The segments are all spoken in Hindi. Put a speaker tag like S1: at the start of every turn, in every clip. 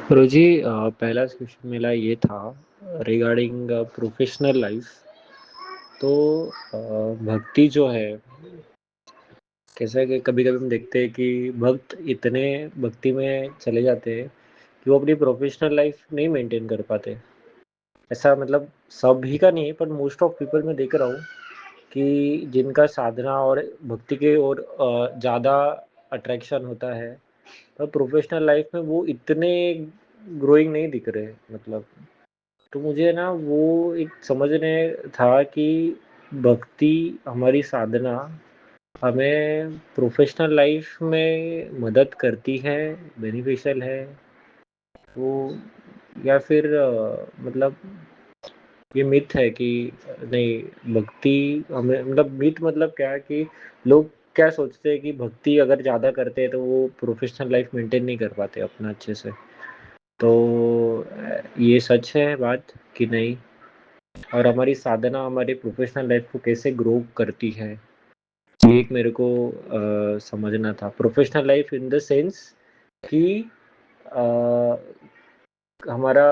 S1: गुरुजी, पहला क्वेश्चन मेरा ये था रिगार्डिंग प्रोफेशनल लाइफ। तो भक्ति जो है, कैसा है कि कभी-कभी हम देखते हैं कि भक्त इतने भक्ति में चले जाते हैं कि वो अपनी प्रोफेशनल लाइफ नहीं मेंटेन कर पाते। ऐसा मतलब सभी का नहीं है, पर मोस्ट ऑफ पीपल मैं देख रहा हूँ कि जिनका साधना और भक्ति के ओर ज़्यादा अट्रैक्शन होता है, पर प्रोफेशनल लाइफ में वो इतने ग्रोइंग नहीं दिख रहे मतलब। तो मुझे ना वो एक समझने था कि भक्ति, हमारी साधना हमें प्रोफ़ेशनल लाइफ़ में मदद करती है, बेनिफिशियल है वो, या फिर मतलब ये मिथ है कि नहीं भक्ति हमें मतलब मिथ मतलब क्या है कि लोग क्या सोचते हैं कि भक्ति अगर ज़्यादा करते हैं तो वो प्रोफ़ेशनल लाइफ़ मेंटेन नहीं कर पाते अपना अच्छे से। तो ये सच है बात कि नहीं? और हमारी साधना हमारी प्रोफेशनल लाइफ को कैसे ग्रो करती है, ये एक मेरे को समझना था। Professional life in the sense कि अ, हमारा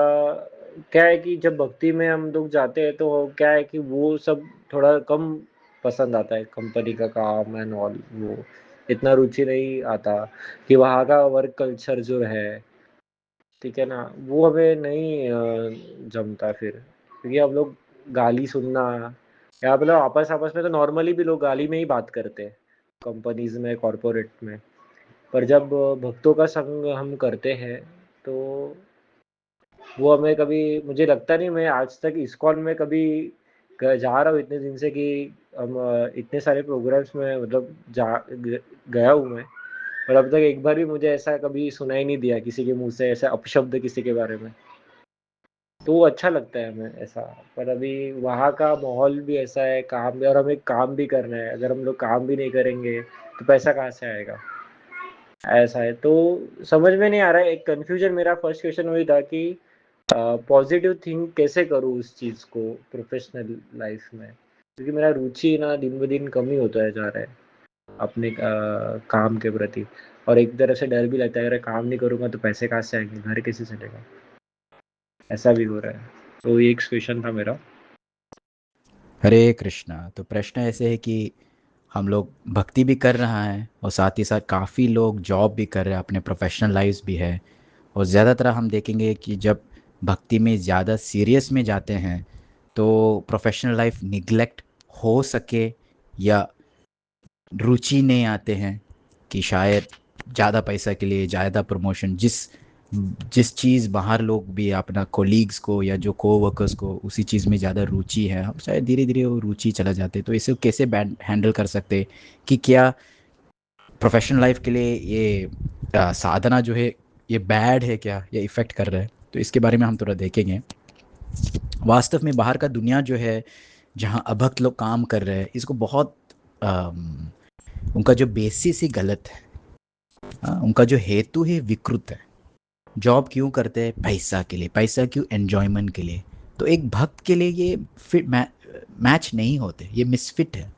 S1: क्या है कि जब भक्ति में हम लोग जाते हैं तो क्या है कि वो सब थोड़ा कम पसंद आता है, कंपनी का काम एंड ऑल। वो इतना रुचि नहीं आता कि वहाँ का वर्क कल्चर जो है, ठीक है ना? वो हमें नहीं जमता फिर, क्योंकि हम लोग गाली सुनना या मतलब आपस-आपस में तो नॉर्मली भी लोग गाली में ही बात करते हैं, कंपनीज़ में, कॉर्पोरेट में। पर जब भक्तों का संग हम करते हैं, तो वो हमें कभी, मुझे लगता नहीं मैं आज तक इस्कॉन में कभी जा रहा हूँ इतने दिन से कि हम इतने सारे प्रोग्राम्स में मतलब गया हूँ मैं, पर अब तक एक बार भी मुझे ऐसा कभी सुनाई नहीं दिया किसी के मुँह से ऐसा अपशब्द किसी के बारे में। तो अच्छा लगता है हमें ऐसा। पर अभी वहाँ का माहौल भी ऐसा है, काम भी, और हमें काम भी करना है। अगर हम लोग काम भी नहीं करेंगे, तो पैसा कहाँ से आएगा? ऐसा है। तो समझ में नहीं आ रहा है, एक कन्फ्यूज़न मेरा फर्स्ट क्वेश्चन वही था कि पॉज़िटिव थिंक कैसे करूँ उस चीज़ को प्रोफ़ेशनल लाइफ़ में? क्योंकि मेरा रुचि ना दिन-ब-दिन कम ही होता है जा रहा है अपने काम के प्रति, और एक तरह से डर भी लगता है अगर काम नहीं करूँगा तो पैसे कहाँ से आएँगे? घर कैसे चलेगा? ऐसा भी हो रहा है। तो ये एक क्वेश्चन था मेरा।
S2: हरे कृष्णा। तो प्रश्न ऐसे है कि हम लोग भक्ति भी कर रहा है और साथ ही साथ काफ़ी लोग जॉब भी कर रहे हैं, अपने प्रोफेशनल लाइफ्स भी है। और ज़्यादातर हम देखेंगे कि जब भक्ति में ज़्यादा सीरियस में जाते हैं तो प्रोफेशनल लाइफ निगलेक्ट हो सके या रुचि नहीं आते हैं कि शायद ज़्यादा पैसा के लिए ज़्यादा प्रमोशन, जिस जिस चीज़ बाहर लोग भी अपना कोलीग्स को या जो कोवर्कर्स को उसी चीज़ में ज़्यादा रुचि है, हम शायद धीरे धीरे वो रुचि चला जाते। तो इसे कैसे बैड हैंडल कर सकते कि क्या प्रोफेशनल लाइफ के लिए ये साधना जो है ये बैड है, क्या ये इफ़ेक्ट कर रहा है? तो इसके बारे में हम थोड़ा देखेंगे। वास्तव में बाहर का दुनिया जो है, जहाँ अभक्त लोग काम कर रहे हैं, इसको बहुत उनका जो बेसिस ही गलत है। उनका जो हेतु है विकृत है। जॉब क्यों करते हैं? पैसा के लिए। पैसा क्यों? एन्जॉयमेंट के लिए। तो एक भक्त के लिए ये फिट मैच नहीं होते, ये मिसफिट है।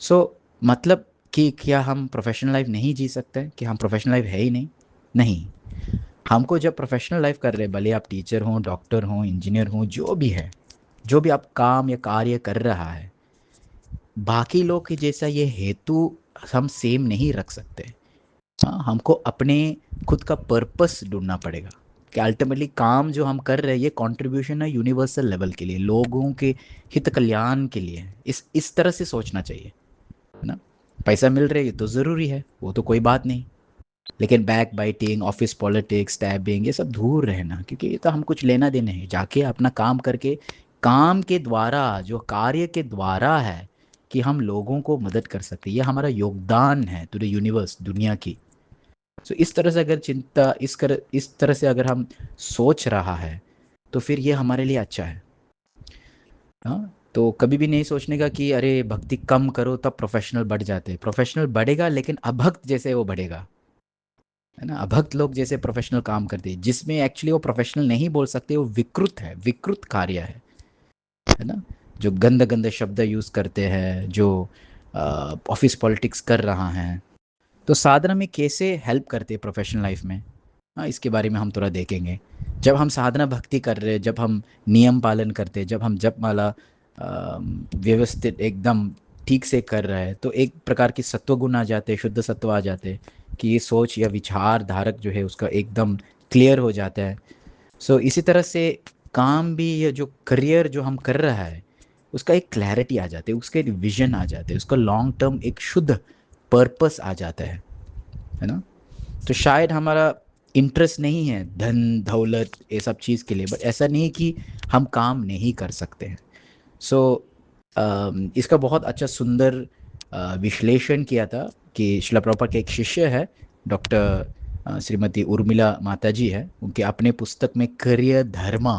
S2: सो मतलब कि क्या हम प्रोफेशनल लाइफ नहीं जी सकते? कि हम प्रोफेशनल लाइफ है ही नहीं? नहीं। हमको जब प्रोफेशनल लाइफ कर रहे हैं, भले आप टीचर हों, डॉक्टर हों, इंजीनियर हों, जो भी है, जो भी आप काम या कार्य कर रहा है, बाकी लोग के जैसा ये हेतु हम सेम नहीं रख सकते। हाँ, हमको अपने खुद का पर्पस ढूंढना पड़ेगा कि अल्टीमेटली काम जो हम कर रहे हैं ये कंट्रीब्यूशन है यूनिवर्सल लेवल के लिए, लोगों के हित कल्याण के लिए। इस तरह से सोचना चाहिए, है ना? पैसा मिल रहा है ये तो ज़रूरी है, वो तो कोई बात नहीं। लेकिन बैक बाइटिंग, ऑफिस पॉलिटिक्स, टैबिंग, ये सब दूर रहना, क्योंकि ये तो हम कुछ लेना देना है। जाके अपना काम करके, काम के द्वारा, जो कार्य के द्वारा है कि हम लोगों को मदद कर सकते हैं, ये हमारा योगदान है टू द यूनिवर्स, दुनिया की। सो इस तरह से अगर चिंता इस तरह से अगर हम सोच रहा है तो फिर ये हमारे लिए अच्छा है। हाँ, तो कभी भी नहीं सोचने का कि अरे भक्ति कम करो तब प्रोफेशनल बढ़ जाते। प्रोफेशनल बढ़ेगा लेकिन अभक्त जैसे वो बढ़ेगा, है ना? अभक्त लोग जैसे प्रोफेशनल काम करते हैं, जिसमें एक्चुअली वो प्रोफेशनल नहीं बोल सकते, वो विकृत है, विकृत कार्य है ना? जो गंदे गंदे शब्द यूज़ करते हैं, जो ऑफिस पॉलिटिक्स कर रहा है। तो साधना में कैसे हेल्प करते हैं प्रोफेशनल लाइफ में? हाँ, इसके बारे में हम थोड़ा देखेंगे। जब हम साधना भक्ति कर रहे हैं, जब हम नियम पालन करते हैं, जब हम जप माला व्यवस्थित एकदम ठीक से कर रहे हैं, तो एक प्रकार की सत्व गुण आ जाते हैं, शुद्ध सत्व आ जाते हैं कि ये सोच या विचार धारक जो है उसका एकदम क्लियर हो जाता है। सो इसी तरह से काम भी, या जो करियर जो हम कर रहा है उसका एक क्लैरिटी आ जाती है, उसके एक विजन आ जाते हैं, उसका लॉन्ग टर्म एक शुद्ध पर्पस आ जाता है ना। तो शायद हमारा इंटरेस्ट नहीं है धन दौलत ये सब चीज़ के लिए, बट ऐसा नहीं कि हम काम नहीं कर सकते हैं। सो इसका बहुत अच्छा सुंदर विश्लेषण किया था कि शिला प्रभुपाद के एक शिष्य है, डॉक्टर श्रीमती उर्मिला माता जी है, उनके अपने पुस्तक में करियर धर्मा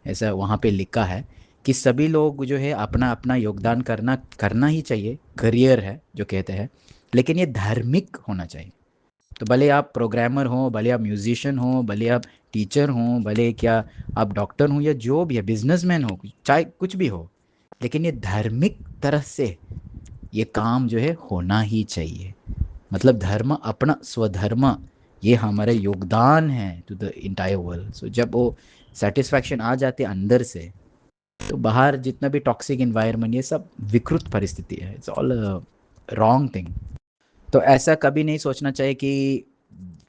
S2: ऐसा वहाँ पे लिखा है कि सभी लोग जो है अपना अपना योगदान करना करना ही चाहिए, करियर है जो कहते हैं, लेकिन ये धार्मिक होना चाहिए। तो भले आप प्रोग्रामर हो, भले आप म्यूजिशियन हो, भले आप टीचर हो, भले क्या आप डॉक्टर हो, या जो भी है बिजनेसमैन हो, चाहे कुछ भी हो, लेकिन ये धार्मिक तरह से ये काम जो है होना ही चाहिए। मतलब धर्म, अपना स्वधर्म, ये हमारा योगदान है टू द इंटायर वर्ल्ड। सो जब वो सेटिस्फैक्शन आ जाते अंदर से, तो बाहर जितना भी टॉक्सिक इन्वायरमेंट, ये सब विकृत परिस्थिति है, इट्स ऑल रॉन्ग थिंग। तो ऐसा कभी नहीं सोचना चाहिए कि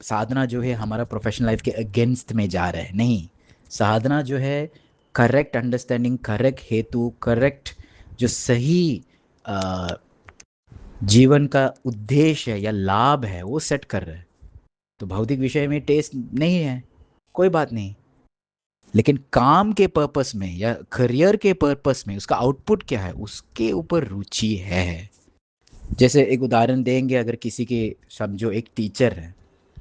S2: साधना जो है हमारा प्रोफेशनल लाइफ के अगेंस्ट में जा रहा है, नहीं। साधना जो है करेक्ट अंडरस्टैंडिंग, करेक्ट हेतु, करेक्ट जो सही अ, जीवन का उद्देश्य है या लाभ है वो सेट कर रहा है। तो भौतिक विषय में टेस्ट नहीं है, कोई बात नहीं, लेकिन काम के पर्पस में या करियर के पर्पस में उसका आउटपुट क्या है उसके ऊपर रुचि है। जैसे एक उदाहरण देंगे, अगर किसी के समझो एक टीचर है,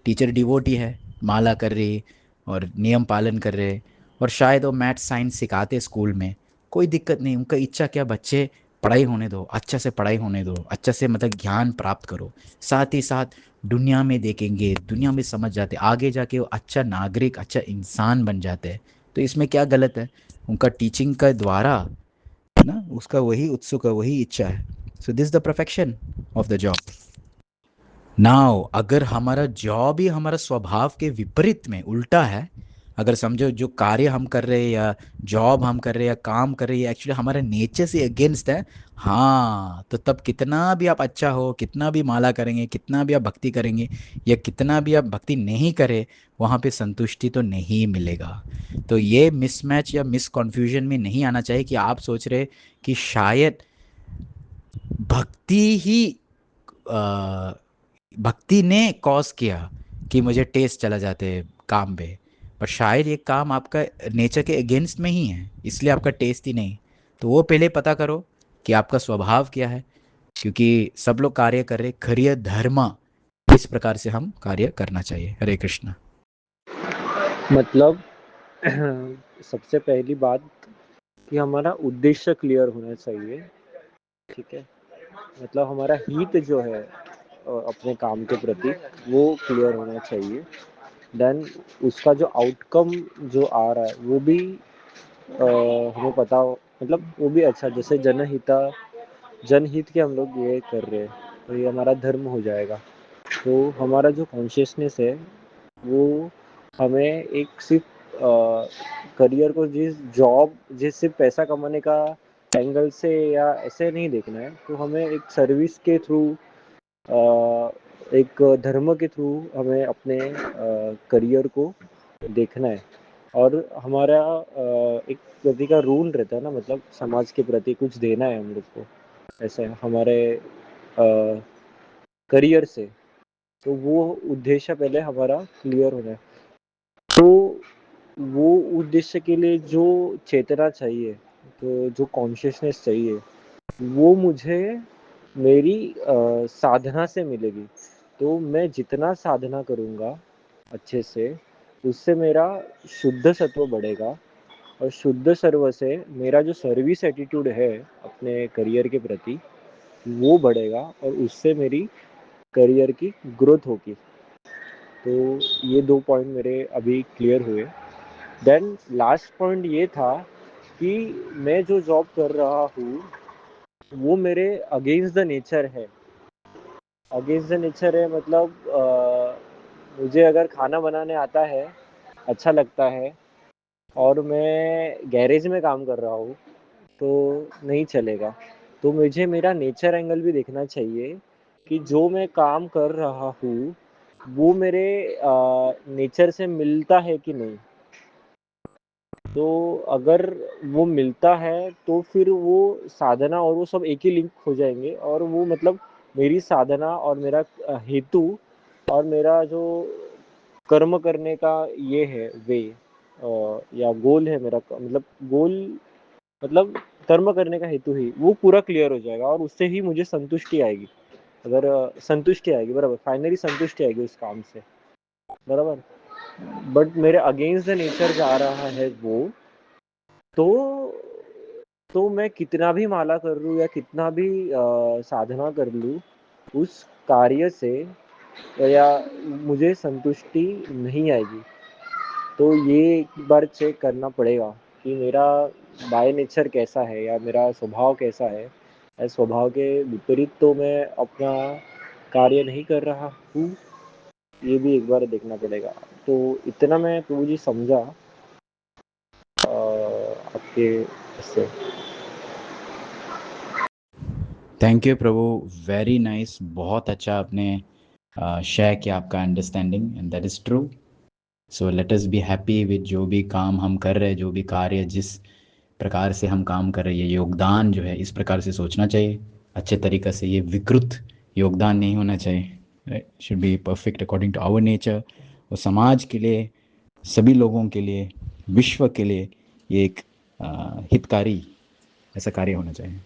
S2: टीचर डिवोटी है, माला कर रही और नियम पालन कर रहे, और शायद वो मैथ साइंस सिखाते स्कूल में, कोई दिक्कत नहीं, उनका इच्छा क्या, बच्चे पढ़ाई होने दो, अच्छा से पढ़ाई होने दो, अच्छा से मतलब ज्ञान प्राप्त करो, साथ ही साथ दुनिया में देखेंगे, दुनिया में समझ जाते, आगे जाके वो अच्छा नागरिक, अच्छा इंसान बन जाते हैं। तो इसमें क्या गलत है, उनका टीचिंग का द्वारा है ना, उसका वही उत्सुक है, वही इच्छा है। So this the perfection of the job. Now अगर हमारा जॉब ही हमारा स्वभाव के विपरीत में उल्टा है, अगर समझो जो कार्य हम कर रहे हैं या जॉब हम कर रहे हैं या काम कर रहे हैं एक्चुअली हमारे नेचर से अगेंस्ट है, हाँ, तो तब कितना भी आप अच्छा हो, कितना भी माला करेंगे, कितना भी आप भक्ति करेंगे, या कितना भी आप भक्ति नहीं करें, वहाँ पे संतुष्टि तो नहीं मिलेगा। तो ये मिसमैच या मिस कन्फ्यूजन में नहीं आना चाहिए कि आप सोच रहे कि शायद भक्ति ही भक्ति ने कॉज किया कि मुझे टेस्ट चला जाते हैं काम पे, पर शायद ये काम आपका नेचर के अगेंस्ट में ही है, इसलिए आपका टेस्ट ही नहीं। तो वो पहले पता करो कि आपका स्वभाव क्या है, क्योंकि सब लोग कार्य कर रहे, खरिय धर्म, इस प्रकार से हम कार्य करना चाहिए। हरे कृष्णा।
S1: मतलब सबसे पहली बात कि हमारा उद्देश्य क्लियर होना चाहिए, ठीक है। मतलब हमारा हित जो है अपने काम के प्रति वो क्लियर होना चाहिए। देन उसका जो आउटकम जो आ रहा है वो भी हमें पता हो, मतलब वो भी अच्छा, जैसे जनहित के हम लोग ये कर रहे हैं, तो ये हमारा धर्म हो जाएगा। तो हमारा जो कॉन्शियसनेस है वो हमें एक सिर्फ करियर को जिस सिर्फ पैसा कमाने का एंगल से या ऐसे नहीं देखना है, तो हमें एक सर्विस के थ्रू, एक धर्म के थ्रू हमें अपने करियर को देखना है। और हमारा एक प्रति का रूल रहता है ना, मतलब समाज के प्रति कुछ देना है हम लोग को, ऐसे हमारे करियर से। तो वो उद्देश्य पहले हमारा क्लियर होना है। तो वो उद्देश्य के लिए जो चेतना चाहिए, तो जो कॉन्शियसनेस चाहिए, वो मुझे मेरी साधना से मिलेगी। तो मैं जितना साधना करूँगा अच्छे से, उससे मेरा शुद्ध सत्व बढ़ेगा, और शुद्ध सर्व से मेरा जो सर्विस एटीट्यूड है अपने करियर के प्रति वो बढ़ेगा, और उससे मेरी करियर की ग्रोथ होगी। तो ये 2 पॉइंट मेरे अभी क्लियर हुए। देन लास्ट पॉइंट ये था कि मैं जो जॉब कर रहा हूँ वो मेरे अगेंस्ट द नेचर है। अगेंस्ट द नेचर है मतलब मुझे अगर खाना बनाने आता है, अच्छा लगता है और मैं गैरेज में काम कर रहा हूँ, तो नहीं चलेगा। तो मुझे मेरा नेचर एंगल भी देखना चाहिए कि जो मैं काम कर रहा हूँ, वो मेरे नेचर से मिलता है कि नहीं। तो अगर वो मिलता है, तो फिर वो साधना और वो सब एक ही लिंक हो जाएँगे और वो मतलब मेरी साधना और मेरा हेतु और मेरा जो कर्म करने का ये है वे या गोल है मेरा मतलब गोल मतलब कर्म करने का हेतु ही वो पूरा क्लियर हो जाएगा और उससे ही मुझे संतुष्टि आएगी। अगर संतुष्टि आएगी बराबर, फाइनली संतुष्टि आएगी उस काम से, बराबर। बट मेरे अगेंस्ट द नेचर जा रहा है वो, तो मैं कितना भी माला कर लूँ या कितना भी साधना कर लूँ, उस कार्य से या मुझे संतुष्टि नहीं आएगी। तो ये एक बार चेक करना पड़ेगा कि मेरा बाय नेचर कैसा है या मेरा स्वभाव कैसा है। स्वभाव के विपरीत तो मैं अपना कार्य नहीं कर रहा हूँ, ये भी एक बार देखना पड़ेगा। तो इतना मैं प्रभु जी समझा आपके इससे।
S2: Thank you Prabhu, very nice, बहुत अच्छा आपने शेयर किया आपका understanding, and that is true. So let us be happy with जो भी काम हम कर रहे हैं, जो भी कार्य जिस प्रकार से हम काम कर रहे हैं, ये योगदान जो है इस प्रकार से सोचना चाहिए अच्छे तरीक़े से। ये विकृत योगदान नहीं होना चाहिए, should be perfect according to our nature. और समाज के लिए, सभी लोगों के लिए, विश्व के लिए ये एक हितकारी ऐसा कार्य होना चाहिए।